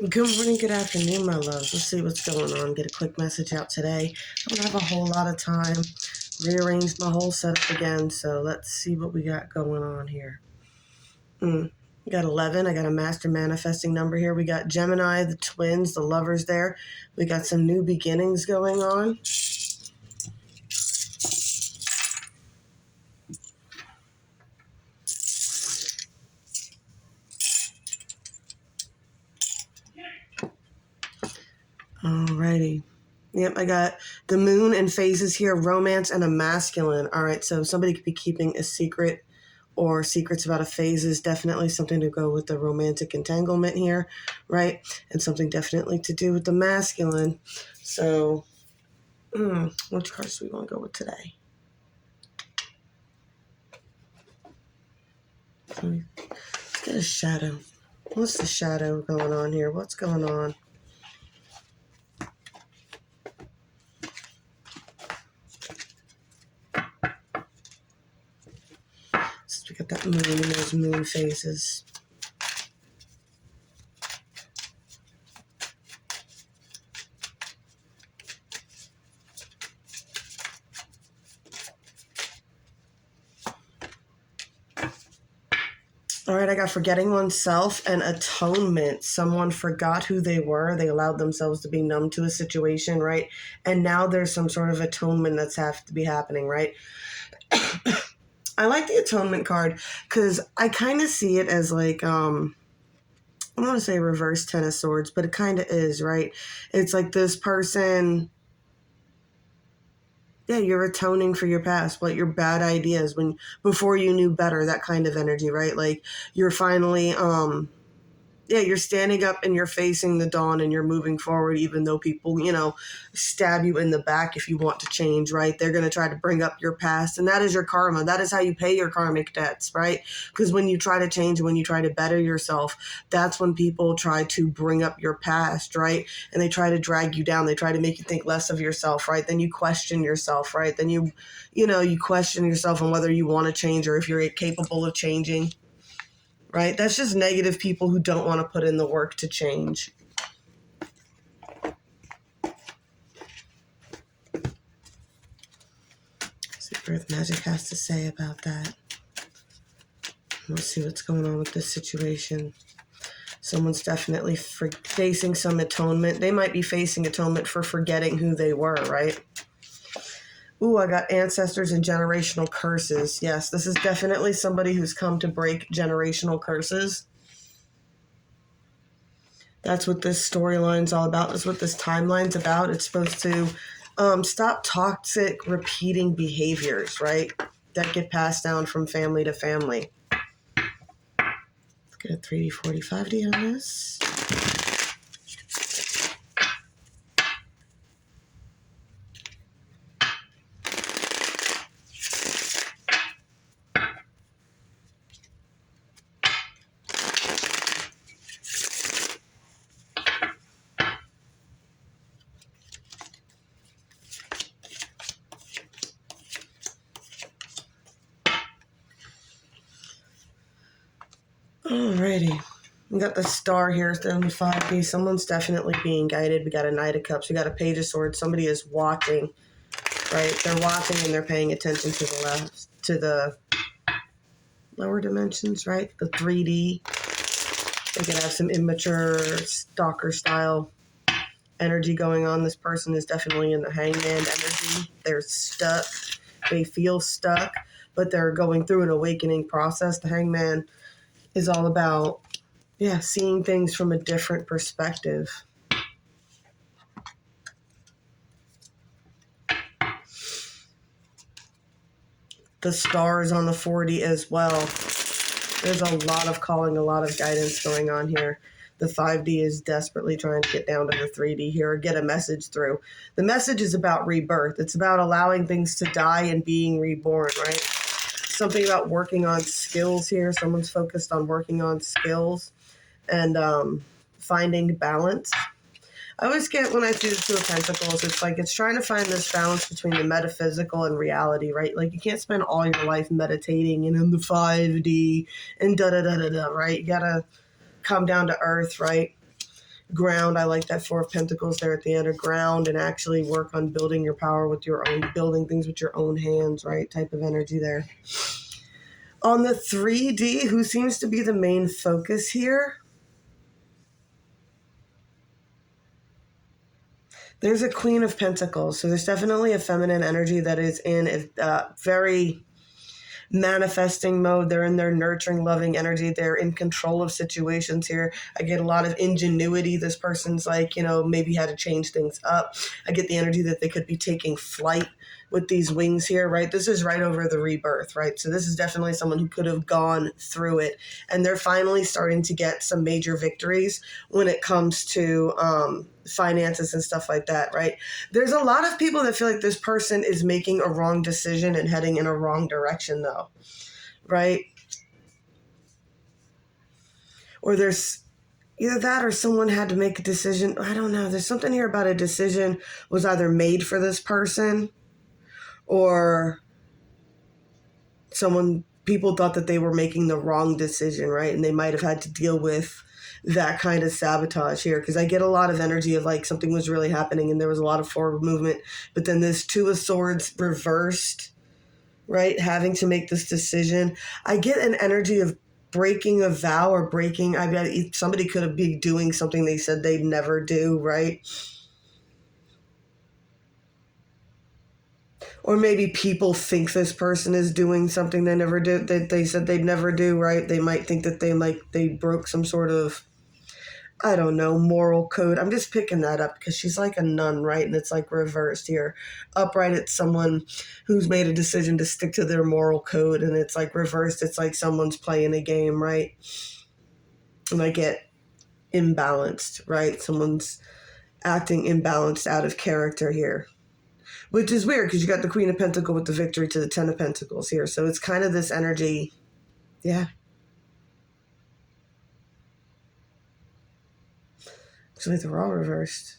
Good morning, good afternoon, my loves. Let's see what's going on. Get a quick message out today. I don't have a whole lot of time. Rearranged my whole setup again, so let's see what we got going on here. We got 11. I got a master manifesting number here. We got Gemini, the twins, the lovers there. We got some new beginnings going on. Alrighty. Yep, I got the moon and phases here, romance and a masculine. All right, so somebody could be keeping a secret or secrets about a phase is definitely something to go with the romantic entanglement here, right? And something definitely to do with the masculine. So, which cards do we want to go with today? Let's get a shadow. What's the shadow going on here? What's going on? So we got that moon and those moon phases. All right, I got forgetting oneself and atonement. Someone forgot who they were. They allowed themselves to be numb to a situation, right? And now there's some sort of atonement that's have to be happening, right? I like the atonement card because I kind of see it as like, I don't want to say reverse Ten of Swords, but it kind of is, right? It's like this person, yeah, you're atoning for your past, what your bad ideas when before you knew better, that kind of energy, right? Like you're finally, you're standing up and you're facing the dawn and you're moving forward, even though people, stab you in the back if you want to change, right? They're going to try to bring up your past. And that is your karma. That is how you pay your karmic debts, right? Because when you try to change, when you try to better yourself, that's when people try to bring up your past, right? And they try to drag you down. They try to make you think less of yourself, right? Then you question yourself, right? Then you question yourself on whether you want to change or if you're capable of changing. Right? That's just negative people who don't want to put in the work to change. See what Earth Magic has to say about that. Let's see what's going on with this situation. Someone's definitely facing some atonement. They might be facing atonement for forgetting who they were, right? Ooh, I got ancestors and generational curses. Yes, this is definitely somebody who's come to break generational curses. That's what this storyline's all about. That's what this timeline's about. It's supposed to stop toxic, repeating behaviors, right? That get passed down from family to family. Let's get a 3D, 40, 5D on this. Alrighty. We got the star here, 5D. Someone's definitely being guided. We got a Knight of Cups. We got a Page of Swords. Somebody is watching, right? They're watching and they're paying attention to the left, to the lower dimensions, right? The 3D. They could have some immature stalker style energy going on. This person is definitely in the hangman energy. They're stuck. They feel stuck, but they're going through an awakening process. The hangman is all about, seeing things from a different perspective. The star is on the 40 as well. There's a lot of calling, a lot of guidance going on here. The 5D is desperately trying to get down to the 3D here or get a message through. The message is about rebirth. It's about allowing things to die and being reborn, right? Something about working on skills here. Someone's focused on working on skills and finding balance. I always get when I do the Two of Pentacles, it's like it's trying to find this balance between the metaphysical and reality, right? Like you can't spend all your life meditating and in the 5D and da-da-da-da-da, right? You gotta come down to earth, right? ground. I like that Four of Pentacles there at the end of ground, and actually work on building your power with your own, building things with your own hands, right? Type of energy there. On the 3D, who seems to be the main focus here? There's a Queen of Pentacles. So there's definitely a feminine energy that is in a very manifesting mode. They're in their nurturing, loving energy. They're in control of situations here. I get a lot of ingenuity. This person's like, maybe had to change things up. I get the energy that they could be taking flight with these wings here, right? This is right over the rebirth, right? So this is definitely someone who could have gone through it, and they're finally starting to get some major victories when it comes to finances and stuff like that, right? There's a lot of people that feel like this person is making a wrong decision and heading in a wrong direction, though, right? Or there's either that or someone had to make a decision. I don't know. There's something here about a decision was either made for this person, or people thought that they were making the wrong decision, right? And they might have had to deal with that kind of sabotage here, because I get a lot of energy of like something was really happening and there was a lot of forward movement, but then this Two of Swords reversed, right? Having to make this decision. I get an energy of breaking a vow, or somebody could have been doing something they said they'd never do, right? Or maybe people think this person is doing something they never did, that they said they'd never do, right? They might think that they broke some sort of, I don't know, moral code. I'm just picking that up because she's like a nun, right? And it's like reversed here. Upright, it's someone who's made a decision to stick to their moral code, and it's like reversed. It's like someone's playing a game, right? And I get imbalanced, right? Someone's acting imbalanced, out of character here. Which is weird because you got the Queen of Pentacles with the victory to the Ten of Pentacles here. So it's kind of this energy. Yeah. Actually, they're all reversed.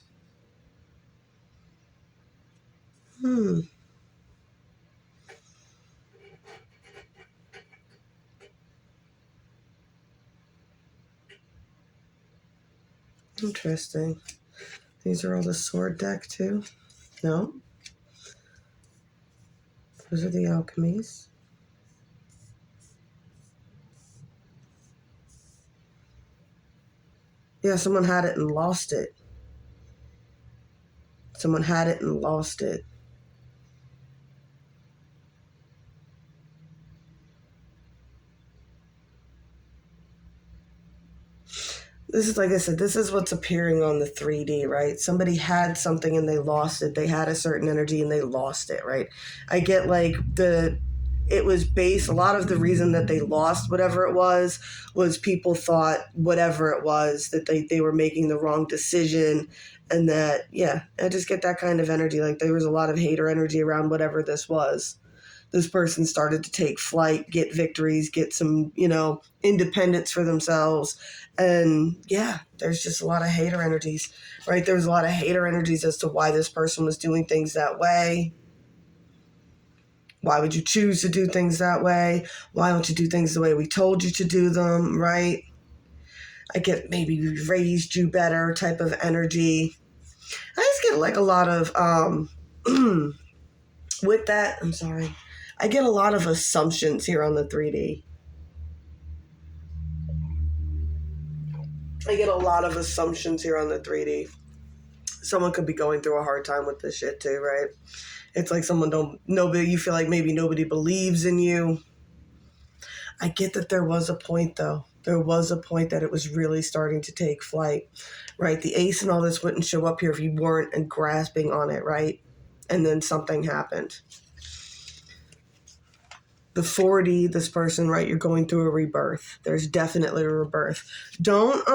Interesting. These are all the sword deck too? No? Those are the alchemies. Yeah, someone had it and lost it. Someone had it and lost it. This is, like I said, this is what's appearing on the 3D, right? Somebody had something and they lost it. They had a certain energy and they lost it, right? I get like it was based, a lot of the reason that they lost whatever it was people thought whatever it was, that they were making the wrong decision. And that, yeah, I just get that kind of energy. Like there was a lot of hater energy around whatever this was. This person started to take flight, get victories, get some, independence for themselves. And yeah, there's just a lot of hater energies, right? There was a lot of hater energies as to why this person was doing things that way. Why would you choose to do things that way? Why don't you do things the way we told you to do them, right? I get maybe we raised you better type of energy. I just get like a lot of, with that, I'm sorry. I get a lot of assumptions here on the 3D. I get a lot of assumptions here on the 3D. Someone could be going through a hard time with this shit too, right? It's like you feel like maybe nobody believes in you. I get that there was a point though. There was a point that it was really starting to take flight, right? The ace and all this wouldn't show up here if you weren't grasping on it, right? And then something happened. The 4D, this person, right? You're going through a rebirth. There's definitely a rebirth. Don't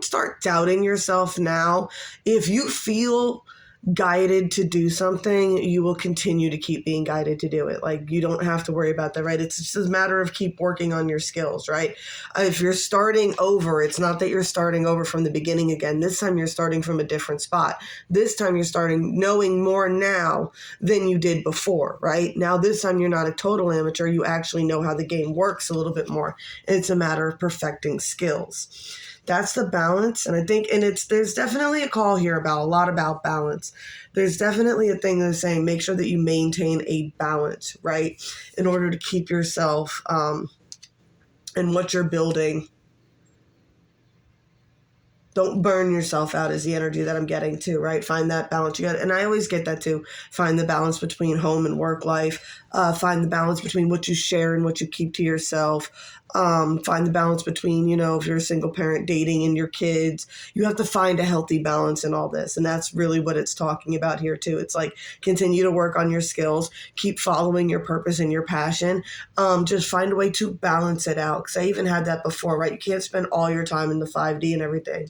start doubting yourself now. If you feel guided to do something, you will continue to keep being guided to do it. Like, you don't have to worry about that, right? It's just a matter of keep working on your skills, right? If you're starting over, it's not that you're starting over from the beginning again. This time you're starting from a different spot. This time you're starting knowing more now than you did before, right? Now this time you're not a total amateur. You actually know how the game works a little bit more. It's a matter of perfecting skills. That's the balance. And I think, and there's definitely a call here about a lot about balance. There's definitely a thing that's saying make sure that you maintain a balance, right? In order to keep yourself and what you're building. Don't burn yourself out is the energy that I'm getting too, right? Find that balance. And I always get that too. Find the balance between home and work life. Find the balance between what you share and what you keep to yourself. Find the balance between, if you're a single parent dating and your kids. You have to find a healthy balance in all this. And that's really what it's talking about here too. It's like continue to work on your skills, keep following your purpose and your passion. Just find a way to balance it out. Because I even had that before, right? You can't spend all your time in the 5D and everything.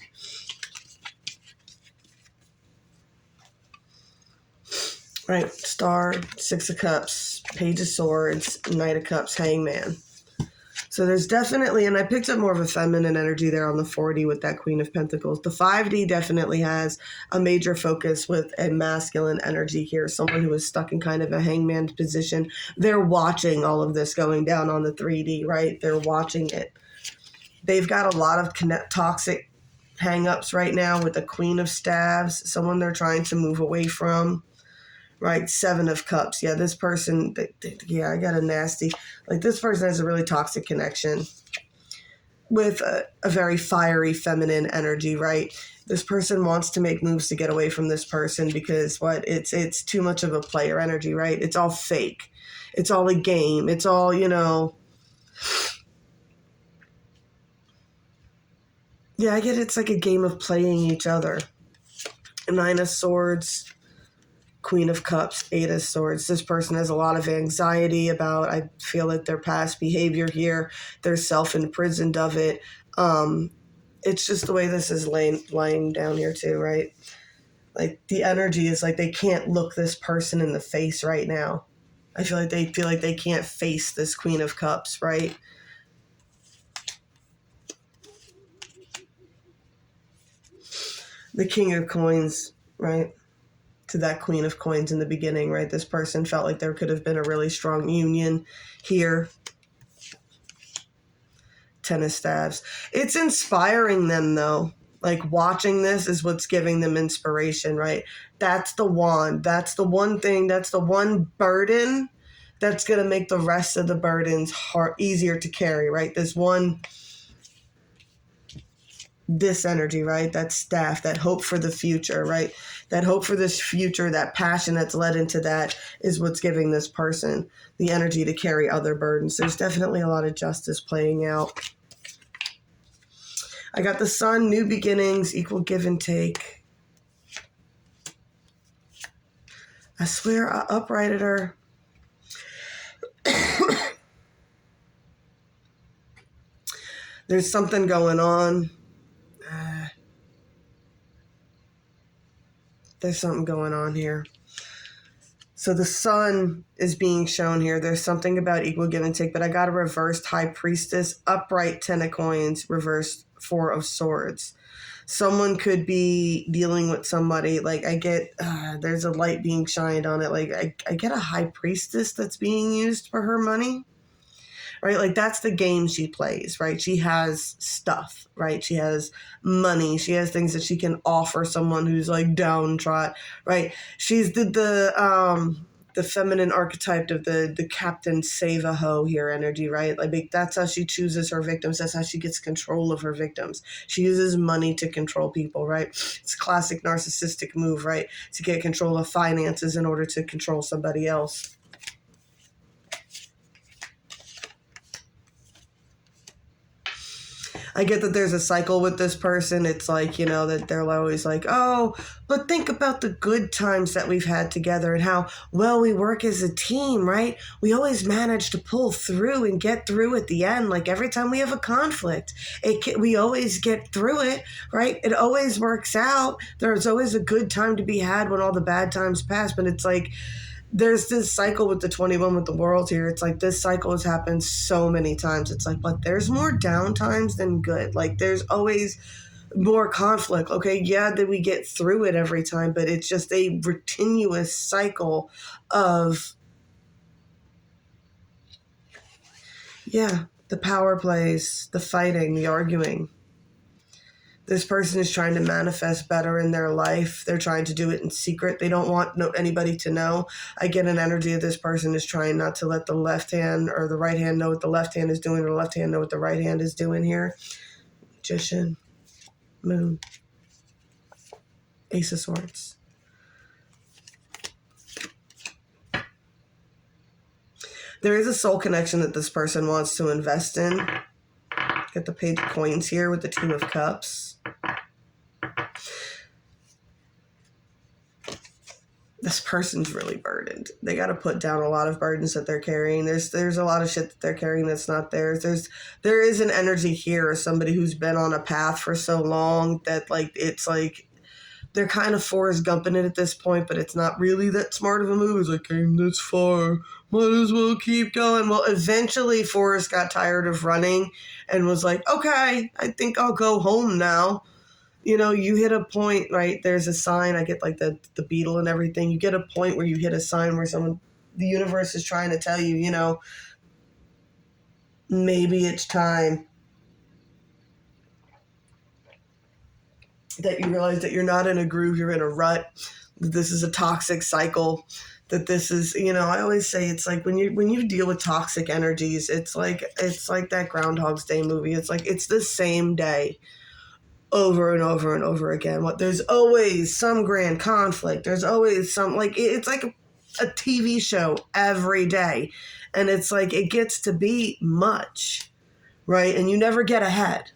Right, Star, Six of Cups, Page of Swords, Knight of Cups, Hangman. So there's definitely, and I picked up more of a feminine energy there on the 4D with that Queen of Pentacles. The 5D definitely has a major focus with a masculine energy here, someone who is stuck in kind of a hangman position. They're watching all of this going down on the 3D, right? They're watching it. They've got a lot of toxic hang-ups right now with the Queen of Staves, someone they're trying to move away from. Right, 7 of Cups. Yeah, this person, I got a nasty, this person has a really toxic connection with a very fiery feminine energy, right? This person wants to make moves to get away from this person because it's too much of a player energy, right? It's all fake. It's all a game. It's all, Yeah, I get it's like a game of playing each other. 9 of Swords, Queen of Cups, 8 of Swords. This person has a lot of anxiety about, I feel that their past behavior here, they're self-imprisoned of it. It's just the way this is lying down here too, right? Like the energy is like they can't look this person in the face right now. I feel like they can't face this Queen of Cups, right? The King of Coins, right? To that Queen of Coins in the beginning, right? This person felt like there could have been a really strong union here. 10 of Staves. It's inspiring them, though. Like, watching this is what's giving them inspiration, right? That's the wand. That's the one thing. That's the one burden that's going to make the rest of the burdens easier to carry, right? This energy, right? That staff, that hope for the future, right? That hope for this future, that passion that's led into that is what's giving this person the energy to carry other burdens. There's definitely a lot of justice playing out. I got the Sun, new beginnings, equal give and take. I swear I uprighted her. There's something going on. There's something going on here. So the Sun is being shown here. There's something about equal give and take, but I got a reversed High Priestess, upright 10 of Coins, reversed 4 of Swords. Someone could be dealing with somebody, like I get, there's a light being shined on it. Like I get a High Priestess that's being used for her money. Right? Like that's the game she plays, right? She has stuff, right? She has money. She has things that she can offer someone who's like downtrodden, right? She's the feminine archetype of the Captain Save-A-Ho here energy, right? Like that's how she chooses her victims. That's how she gets control of her victims. She uses money to control people, right? It's a classic narcissistic move, right? To get control of finances in order to control somebody else. I get that there's a cycle with this person. It's like, that they're always like, oh, but think about the good times that we've had together and how well we work as a team, right? We always manage to pull through and get through at the end. Like every time we have a conflict, we always get through it, right? It always works out. There's always a good time to be had when all the bad times pass. But it's like, there's this cycle with the 21 with the world here. It's like this cycle has happened so many times. It's like, but there's more down times than good. Like there's always more conflict. Okay, yeah, that we get through it every time, but it's just a continuous cycle of, the power plays, the fighting, the arguing. This person is trying to manifest better in their life. They're trying to do it in secret. They don't want anybody to know. I get an energy of this person is trying not to let the left hand or the right hand know what the left hand is doing, or the left hand know what the right hand is doing here. Magician, Moon, Ace of Swords. There is a soul connection that this person wants to invest in. Get the Page of Coins here with the Two of Cups. This person's really burdened. They got to put down a lot of burdens that they're carrying. There's a lot of shit that they're carrying that's not theirs. There is an energy here of somebody who's been on a path for so long that like it's like they're kind of Forrest Gumping it at this point, but it's not really that smart of a move. It's like, came this far, might as well keep going. Well, eventually Forrest got tired of running and was like, okay, I think I'll go home now. You know, you hit a point, right? There's a sign. I get like the beetle and everything. You get a point where you hit a sign where the universe is trying to tell you, you know, maybe it's time that you realize that you're not in a groove, you're in a rut, that this is a toxic cycle, that this is, you know, I always say it's like when you deal with toxic energies, it's like that Groundhog's Day movie. It's like it's the same day over and over and over again. There's always some grand conflict. There's always some, like, it's like a TV show every day. And it's like, it gets to be much, right? And you never get ahead.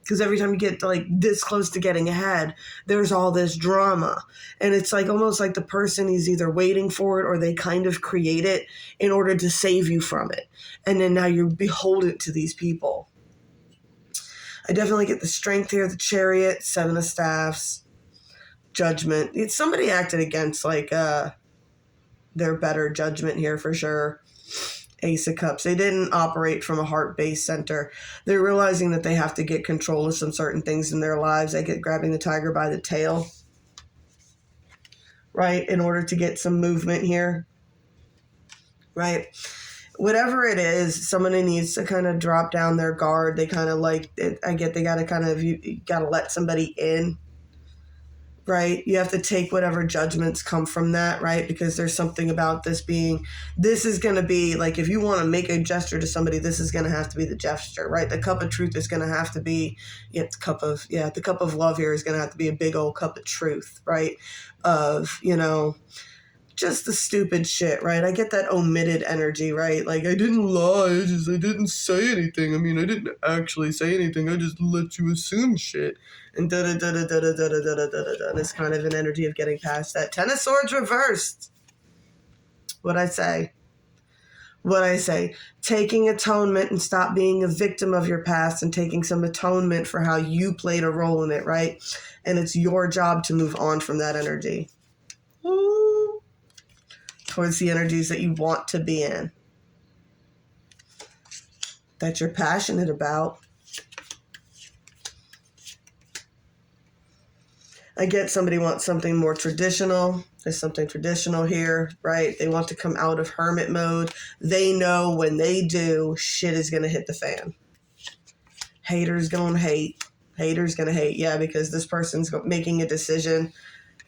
Because every time you get like this close to getting ahead, there's all this drama. And it's like almost like the person is either waiting for it or they kind of create it in order to save you from it. And then now you're beholden to these people. I definitely get the Strength here, the Chariot, Seven of Staffs, Judgment. It's somebody acted against like their better judgment here for sure. Ace of Cups. They didn't operate from a heart-based center. They're realizing that they have to get control of some certain things in their lives. They get grabbing the tiger by the tail, right, in order to get some movement here, right? Whatever it is, somebody needs to kind of drop down their guard. They kind of like, they got to kind of, you got to let somebody in, right? You have to take whatever judgments come from that, right? Because there's something about this is going to be like, if you want to make a gesture to somebody, this is going to have to be the gesture, right? The cup of truth is going to have to be, the cup of love here is going to have to be a big old cup of truth, right? Of, you know, just the stupid shit, right? I get that omitted energy, right? Like, I didn't lie, I didn't say anything. I mean, I didn't actually say anything. I just let you assume shit. And da-da-da-da-da-da-da-da-da-da-da. And it's kind of an energy of getting past that. Ten of Swords reversed. What'd I say? Taking atonement and stop being a victim of your past and taking some atonement for how you played a role in it, right? And it's your job to move on from that energy. Ooh. Towards the energies that you want to be in, that you're passionate about. I get somebody wants something more traditional. There's something traditional here, right? They want to come out of hermit mode. They know when they do, shit is going to hit the fan. Haters going to hate. Yeah, because this person's making a decision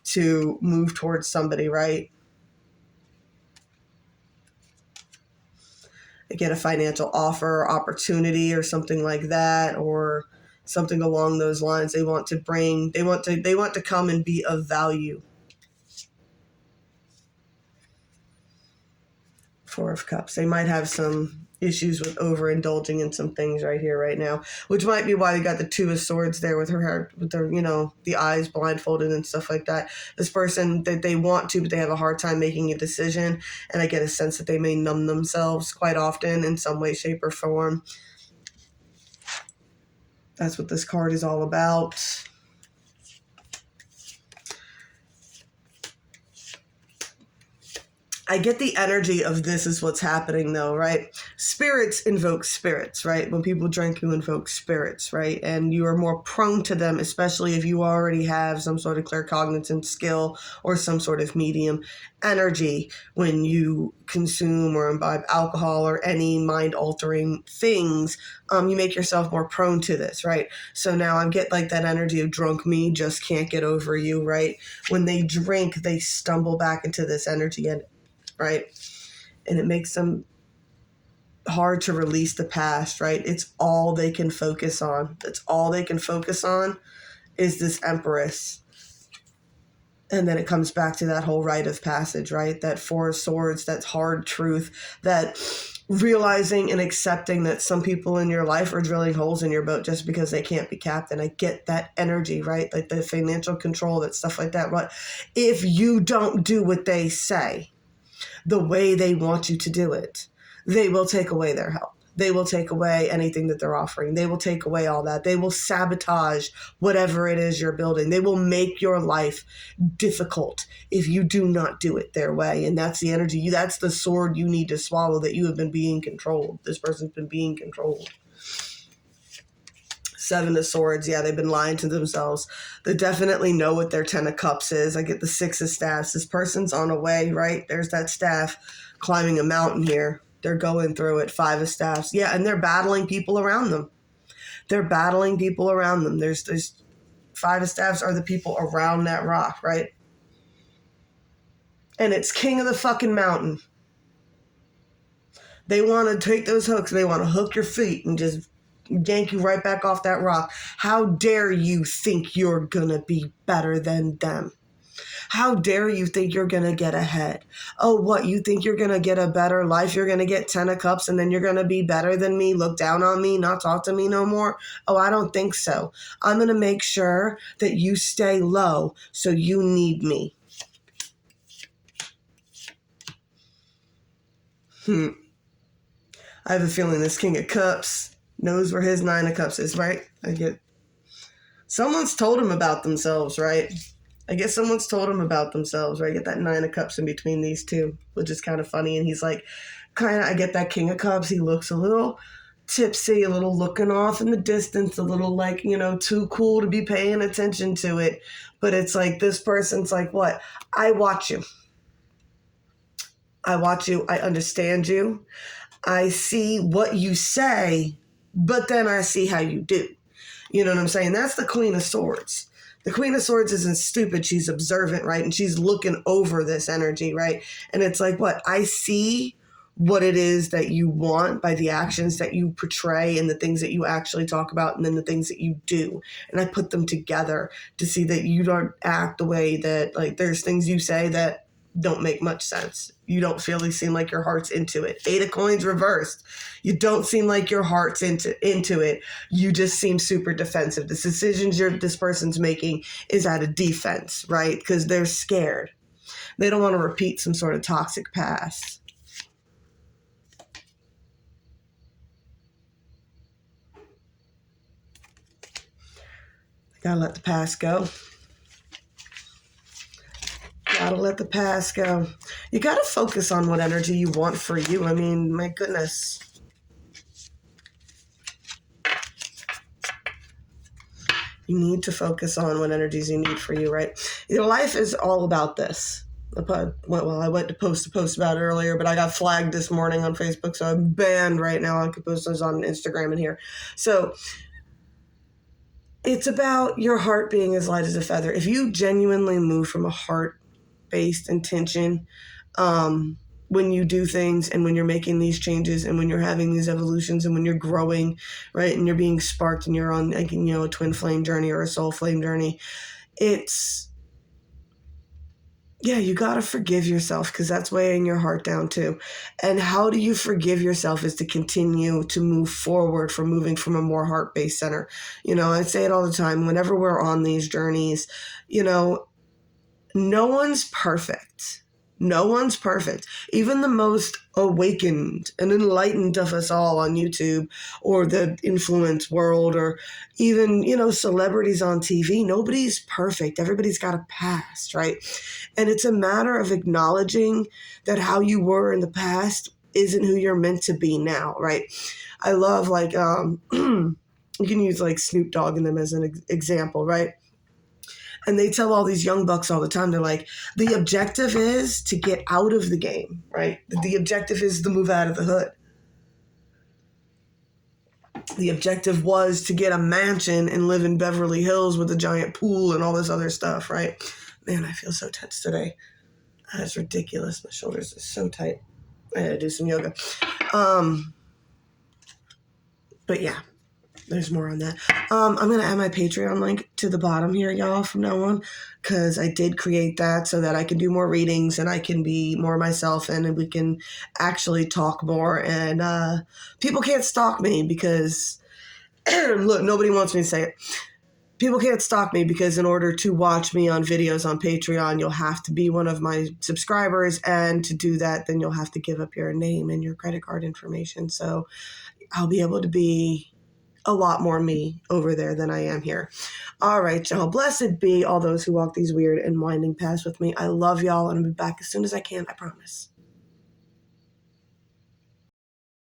to move towards somebody, right? Get a financial offer or opportunity or something like that, or something along those lines. They want to come and be of value. Four of Cups. They might have some issues with overindulging in some things right here, right now, which might be why we got the Two of Swords there with her, with their, you know, the eyes blindfolded and stuff like that. This person that they want to, but they have a hard time making a decision. And I get a sense that they may numb themselves quite often in some way, shape, or form. That's what this card is all about. I get the energy of this is what's happening though, right? spirits invoke spirits, right? When people drink, you invoke spirits, right? And you are more prone to them, especially if you already have some sort of claircognizant skill or some sort of medium energy. When you consume or imbibe alcohol or any mind-altering things, you make yourself more prone to this, right? So now I get like that energy of drunk me just can't get over you, right? When they drink, they stumble back into this energy, and right? And it makes them hard to release the past, right? It's all they can focus on. That's all they can focus on is this Empress. And then it comes back to that whole rite of passage, right? That Four of Swords, that hard truth, that realizing and accepting that some people in your life are drilling holes in your boat just because they can't be captain. I get that energy, right? Like the financial control, that stuff like that. But if you don't do what they say the way they want you to do it, they will take away their help. They will take away anything that they're offering. They will take away all that. They will sabotage whatever it is you're building. They will make your life difficult if you do not do it their way. And that's the energy. That's the sword you need to swallow, that you have been being controlled. This person's been being controlled. Seven of Swords. Yeah, they've been lying to themselves. They definitely know what their Ten of Cups is. I get the Six of Staffs. This person's on a way, right? There's that staff climbing a mountain here. They're going through it. Five of Staffs. Yeah, and they're battling people around them. They're battling people around them. There's Five of Staffs are the people around that rock, right? And it's king of the fucking mountain. They want to take those hooks. They want to hook your feet and just yank you right back off that rock. How dare you think you're going to be better than them? How dare you think you're going to get ahead? Oh, what? You think you're going to get a better life? You're going to get 10 of Cups and then you're going to be better than me, look down on me, not talk to me no more? Oh, I don't think so. I'm going to make sure that you stay low so you need me. I have a feeling this King of Cups knows where his Nine of Cups is, right? Someone's told him about themselves, right? I guess someone's told him about themselves, right? I get that Nine of Cups in between these two, which is kind of funny. And he's like, I get that King of Cups. He looks a little tipsy, a little looking off in the distance, a little like, too cool to be paying attention to it. But it's like, this person's like, what? I watch you. I watch you. I understand you. I see what you say, but then I see how you do. You know what I'm saying? That's the Queen of Swords. The Queen of Swords isn't stupid. She's observant, right? And she's looking over this energy, right? And it's like, what? I see what it is that you want by the actions that you portray and the things that you actually talk about and then the things that you do. And I put them together to see that you don't act the way that, like, there's things you say that don't make much sense. You don't really seem like your heart's into it. Eight of Coins reversed. You don't seem like your heart's into it. You just seem super defensive. The decisions this person's making is out of defense, right? Because they're scared. They don't want to repeat some sort of toxic past. Gotta let the past go. Gotta let the past go. You gotta focus on what energy you want for you. I mean, my goodness. You need to focus on what energies you need for you, right? Your life is all about this. Well, I went to post a post about it earlier, but I got flagged this morning on Facebook, so I'm banned right now. I could post those on Instagram and here. So it's about your heart being as light as a feather. If you genuinely move from a heart-based intention, when you do things and when you're making these changes and when you're having these evolutions and when you're growing, right, and you're being sparked and you're on, like, a twin flame journey or a soul flame journey, you got to forgive yourself, because that's weighing your heart down too. And how do you forgive yourself is to continue to move forward from moving from a more heart-based center. I say it all the time, whenever we're on these journeys, no one's perfect. No one's perfect. Even the most awakened and enlightened of us all on YouTube or the influence world or even, celebrities on TV, nobody's perfect. Everybody's got a past, right? And it's a matter of acknowledging that how you were in the past isn't who you're meant to be now, right? I love like you can use like Snoop Dogg and them as an example, right? And they tell all these young bucks all the time, they're like, the objective is to get out of the game, right? The objective is to move out of the hood. The objective was to get a mansion and live in Beverly Hills with a giant pool and all this other stuff, right? Man, I feel so tense today. That's ridiculous. My shoulders are so tight. I gotta do some yoga. But yeah, there's more on that. I'm going to add my Patreon link to the bottom here, y'all, from now on, because I did create that so that I can do more readings and I can be more myself and we can actually talk more. And people can't stalk me because, look, nobody wants me to say it. People can't stalk me because in order to watch me on videos on Patreon, you'll have to be one of my subscribers. And to do that, then you'll have to give up your name and your credit card information. So I'll be able to be a lot more me over there than I am here. All right, y'all. Blessed be all those who walk these weird and winding paths with me. I love y'all, and I'll be back as soon as I can. I promise.